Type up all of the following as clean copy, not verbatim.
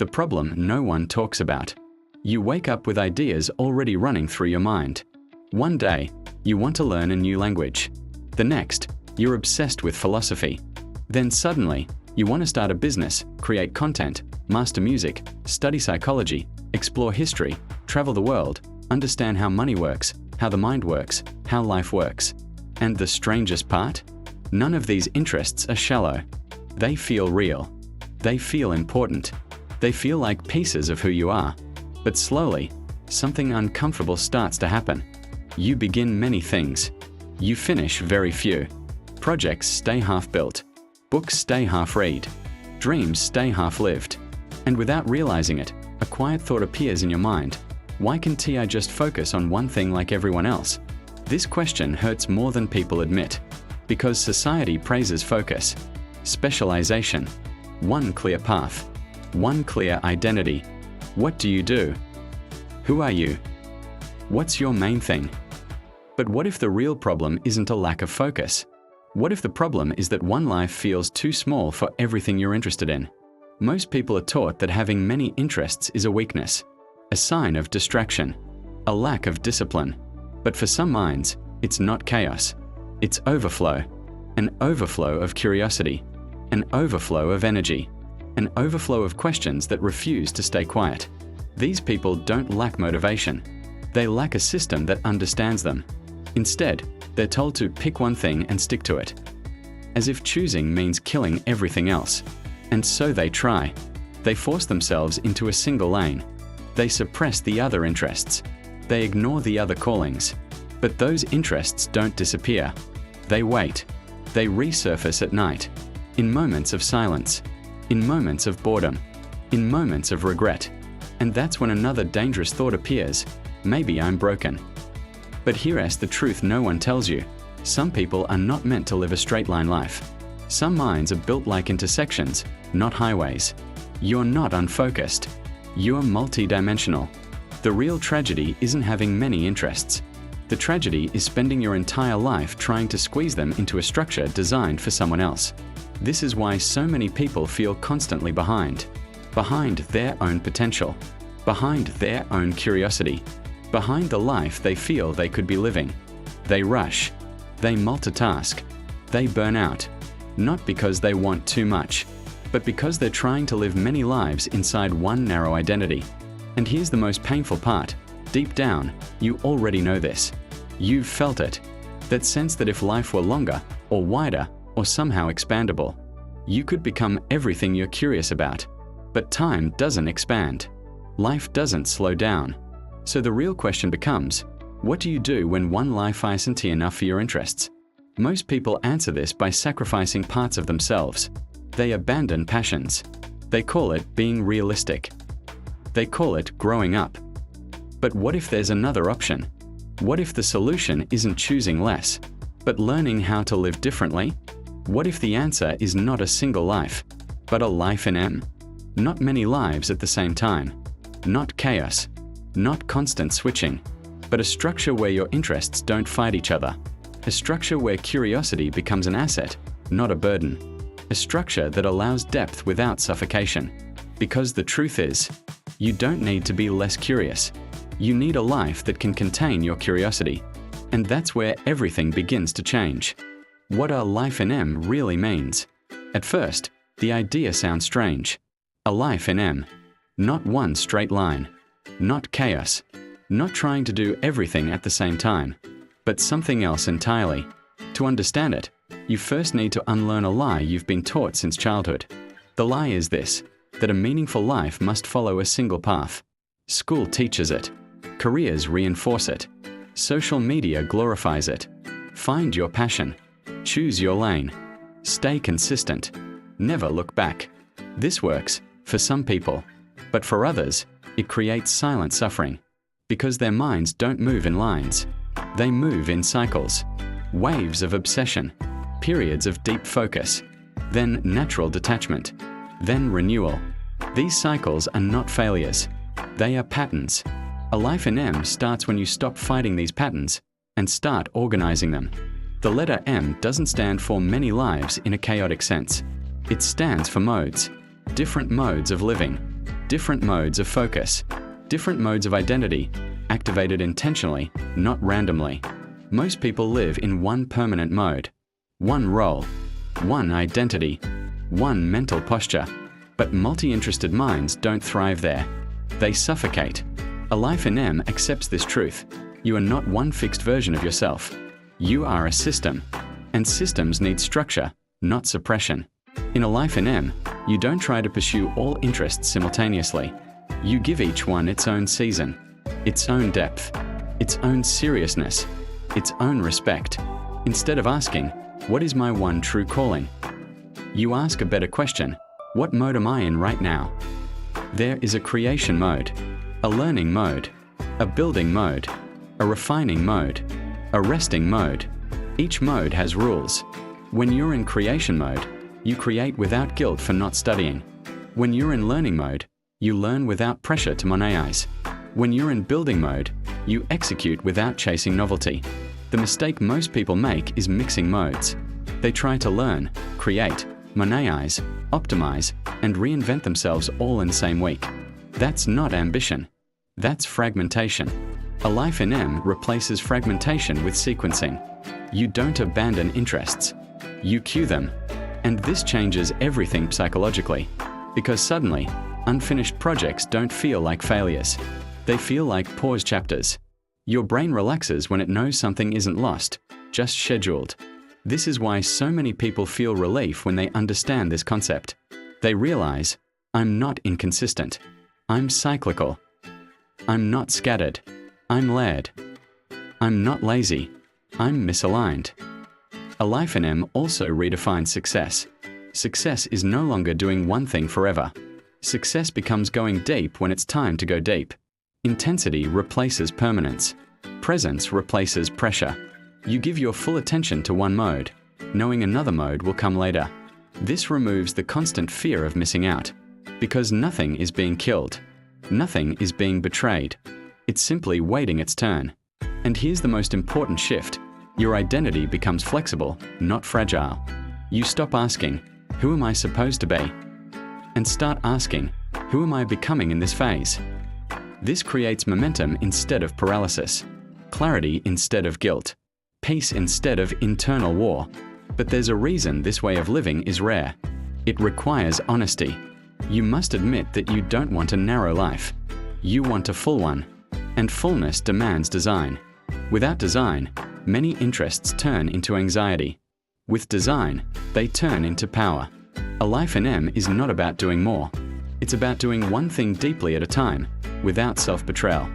the problem no one talks about. You wake up with ideas already running through your mind. One day, you want to learn a new language. The next, you're obsessed with philosophy. Then suddenly, you want to start a business, create content, master music, study psychology, explore history, travel the world, understand how money works, how the mind works, how life works. And the strangest part? None of these interests are shallow. They feel real. They feel important. They feel like pieces of who you are. But slowly, something uncomfortable starts to happen. You begin many things. You finish very few. Projects stay half-built. Books stay half-read. Dreams stay half-lived. And without realizing it, a quiet thought appears in your mind. Why can't I just focus on one thing like everyone else? This question hurts more than people admit. Because society praises focus, specialization, one clear path, one clear identity. What do you do? Who are you? What's your main thing? But what if the real problem isn't a lack of focus? What if the problem is that one life feels too small for everything you're interested in? Most people are taught that having many interests is a weakness, a sign of distraction, a lack of discipline. But for some minds, it's not chaos. It's overflow, an overflow of curiosity, an overflow of energy, an overflow of questions that refuse to stay quiet. These people don't lack motivation. They lack a system that understands them. Instead, they're told to pick one thing and stick to it, as if choosing means killing everything else. And so they try. They force themselves into a single lane. They suppress the other interests. They ignore the other callings. But those interests don't disappear. They wait. They resurface at night, in moments of silence, in moments of boredom, in moments of regret. And that's when another dangerous thought appears. Maybe I'm broken. But here's the truth no one tells you. Some people are not meant to live a straight line life. Some minds are built like intersections, not highways. You're not unfocused. You're multi-dimensional. The real tragedy isn't having many interests. The tragedy is spending your entire life trying to squeeze them into a structure designed for someone else. This is why so many people feel constantly behind their own potential, behind their own curiosity, behind the life they feel they could be living. They rush, they multitask, they burn out, not because they want too much, but because they're trying to live many lives inside one narrow identity. And here's the most painful part. Deep down, you already know this. You've felt it. That sense that if life were longer, or wider, or somehow expandable, you could become everything you're curious about. But time doesn't expand. Life doesn't slow down. So the real question becomes, what do you do when one life isn't enough for your interests? Most people answer this by sacrificing parts of themselves. They abandon passions. They call it being realistic. They call it growing up. But what if there's another option? What if the solution isn't choosing less, but learning how to live differently? What if the answer is not a single life, but a life in M? Not many lives at the same time. Not chaos. Not constant switching. But a structure where your interests don't fight each other. A structure where curiosity becomes an asset, not a burden. A structure that allows depth without suffocation. Because the truth is, you don't need to be less curious. You need a life that can contain your curiosity. And that's where everything begins to change. What a life in M really means. At first, the idea sounds strange. A life in M. Not one straight line. Not chaos. Not trying to do everything at the same time. But something else entirely. To understand it, you first need to unlearn a lie you've been taught since childhood. The lie is this, that a meaningful life must follow a single path. School teaches it. Careers reinforce it. Social media glorifies it. Find your passion. Choose your lane. Stay consistent. Never look back. This works for some people, but for others, it creates silent suffering because their minds don't move in lines. They move in cycles, waves of obsession, periods of deep focus, then natural detachment, then renewal. These cycles are not failures. They are patterns. A life in M starts when you stop fighting these patterns and start organizing them. The letter M doesn't stand for many lives in a chaotic sense. It stands for modes, different modes of living. different modes of focus, different modes of identity, activated intentionally, not randomly. Most people live in one permanent mode, one role, one identity, one mental posture. But multi-interested minds don't thrive there. They suffocate. A life in M accepts this truth. You are not one fixed version of yourself. You are a system. And systems need structure, not suppression. In a life in M, you don't try to pursue all interests simultaneously. You give each one its own season, its own depth, its own seriousness, its own respect. Instead of asking, what is my one true calling? You ask a better question. What mode am I in right now? There is a creation mode, a learning mode, a building mode, a refining mode, a resting mode. Each mode has rules. When you're in creation mode, you create without guilt for not studying. When you're in learning mode, you learn without pressure to monetize. When you're in building mode, you execute without chasing novelty. The mistake most people make is mixing modes. They try to learn, create, monetize, optimize, and reinvent themselves all in the same week. That's not ambition. That's fragmentation. A life in M replaces fragmentation with sequencing. You don't abandon interests. You cue them. And this changes everything psychologically. Because suddenly, unfinished projects don't feel like failures. They feel like pause chapters. Your brain relaxes when it knows something isn't lost, just scheduled. This is why so many people feel relief when they understand this concept. They realize, I'm not inconsistent. I'm cyclical. I'm not scattered. I'm layered. I'm not lazy. I'm misaligned. A life in M also redefines success. Success is no longer doing one thing forever. Success becomes going deep when it's time to go deep. Intensity replaces permanence. Presence replaces pressure. You give your full attention to one mode, knowing another mode will come later. This removes the constant fear of missing out, because nothing is being killed. Nothing is being betrayed. It's simply waiting its turn. And here's the most important shift. Your identity becomes flexible, not fragile. You stop asking, who am I supposed to be? And start asking, who am I becoming in this phase? This creates momentum instead of paralysis, clarity instead of guilt, peace instead of internal war. But there's a reason this way of living is rare. It requires honesty. You must admit that you don't want a narrow life. You want a full one. And fullness demands design. Without design, many interests turn into anxiety. With design, they turn into power. A life in M is not about doing more. It's about doing one thing deeply at a time, without self-betrayal.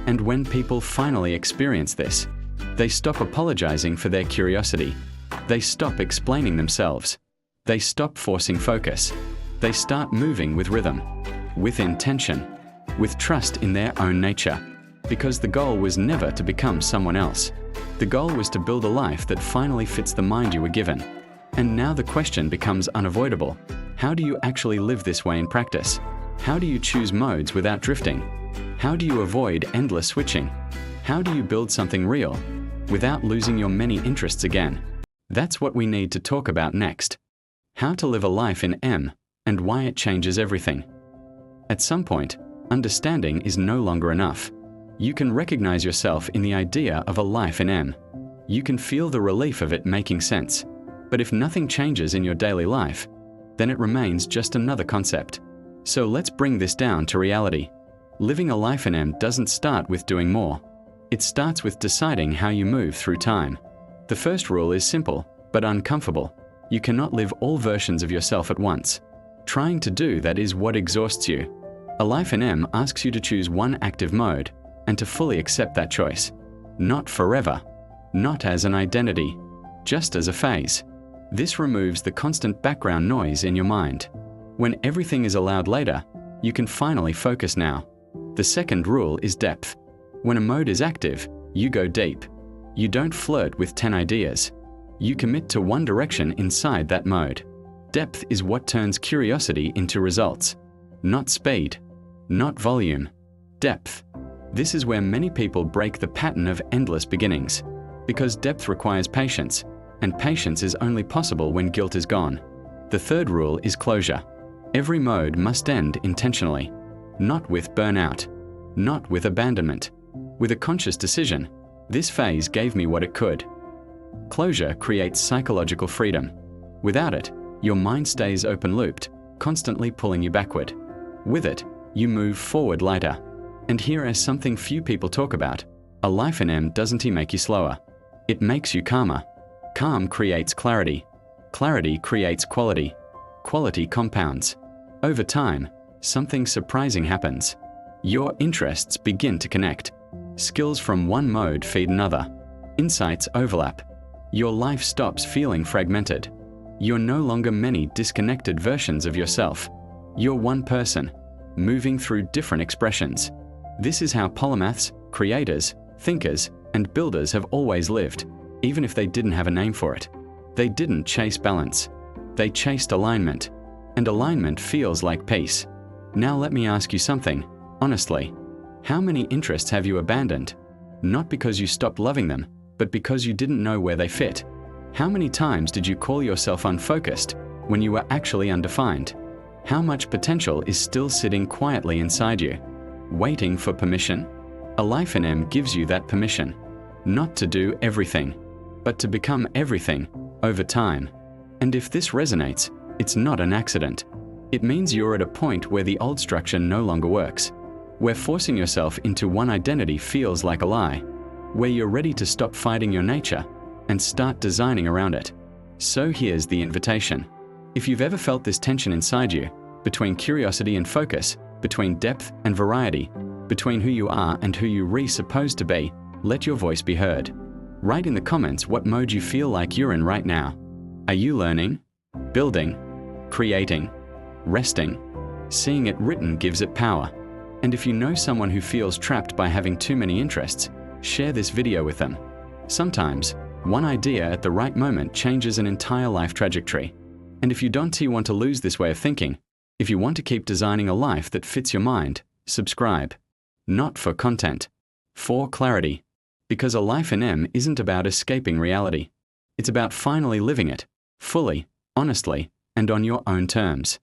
And when people finally experience this, they stop apologizing for their curiosity. They stop explaining themselves. They stop forcing focus. They start moving with rhythm, with intention, with trust in their own nature. Because the goal was never to become someone else. The goal was to build a life that finally fits the mind you were given. And now the question becomes unavoidable. How do you actually live this way in practice? How do you choose modes without drifting? How do you avoid endless switching? How do you build something real without losing your many interests again? That's what we need to talk about next. How to live a life in M and why it changes everything. At some point, understanding is no longer enough. You can recognize yourself in the idea of a life in M. You can feel the relief of it making sense. But if nothing changes in your daily life, then it remains just another concept. So let's bring this down to reality. Living a life in M doesn't start with doing more. It starts with deciding how you move through time. The first rule is simple, but uncomfortable. You cannot live all versions of yourself at once. Trying to do that is what exhausts you. A life in M asks you to choose one active mode and to fully accept that choice. Not forever. Not as an identity. Just as a phase. This removes the constant background noise in your mind. When everything is allowed later, you can finally focus now. The second rule is depth. When a mode is active, you go deep. You don't flirt with 10 ideas. You commit to one direction inside that mode. Depth is what turns curiosity into results. Not speed. Not volume. Depth. This is where many people break the pattern of endless beginnings. Because depth requires patience, and patience is only possible when guilt is gone. The third rule is closure. Every mode must end intentionally. not with burnout, not with abandonment. With a conscious decision, this phase gave me what it could. Closure creates psychological freedom. Without it, your mind stays open-looped, constantly pulling you backward. With it, you move forward lighter. And here is something few people talk about. A life in M doesn't make you slower. It makes you calmer. Calm creates clarity. Clarity creates quality. Quality compounds. Over time, something surprising happens. Your interests begin to connect. Skills from one mode feed another. Insights overlap. Your life stops feeling fragmented. You're no longer many disconnected versions of yourself. You're one person, moving through different expressions. This is how polymaths, creators, thinkers, and builders have always lived, even if they didn't have a name for it. They didn't chase balance. They chased alignment. And alignment feels like peace. Now let me ask you something, honestly. How many interests have you abandoned? Not because you stopped loving them, but because you didn't know where they fit. How many times did you call yourself unfocused when you were actually undefined? How much potential is still sitting quietly inside you, waiting for permission? A life in M gives you that permission, not to do everything, but to become everything over time. And if this resonates, it's not an accident. It means you're at a point where the old structure no longer works, where forcing yourself into one identity feels like a lie, where you're ready to stop fighting your nature and start designing around it. So here's the invitation. If you've ever felt this tension inside you, between curiosity and focus, between depth and variety, between who you are and who you're supposed to be, let your voice be heard. Write in the comments what mode you feel like you're in right now. Are you learning, building, creating, resting? Seeing it written gives it power. And if you know someone who feels trapped by having too many interests, share this video with them. Sometimes, one idea at the right moment changes an entire life trajectory. And if you don't want to lose this way of thinking, if you want to keep designing a life that fits your mind, subscribe. Not for content, for clarity. Because a life in M isn't about escaping reality. It's about finally living it, fully, honestly, and on your own terms.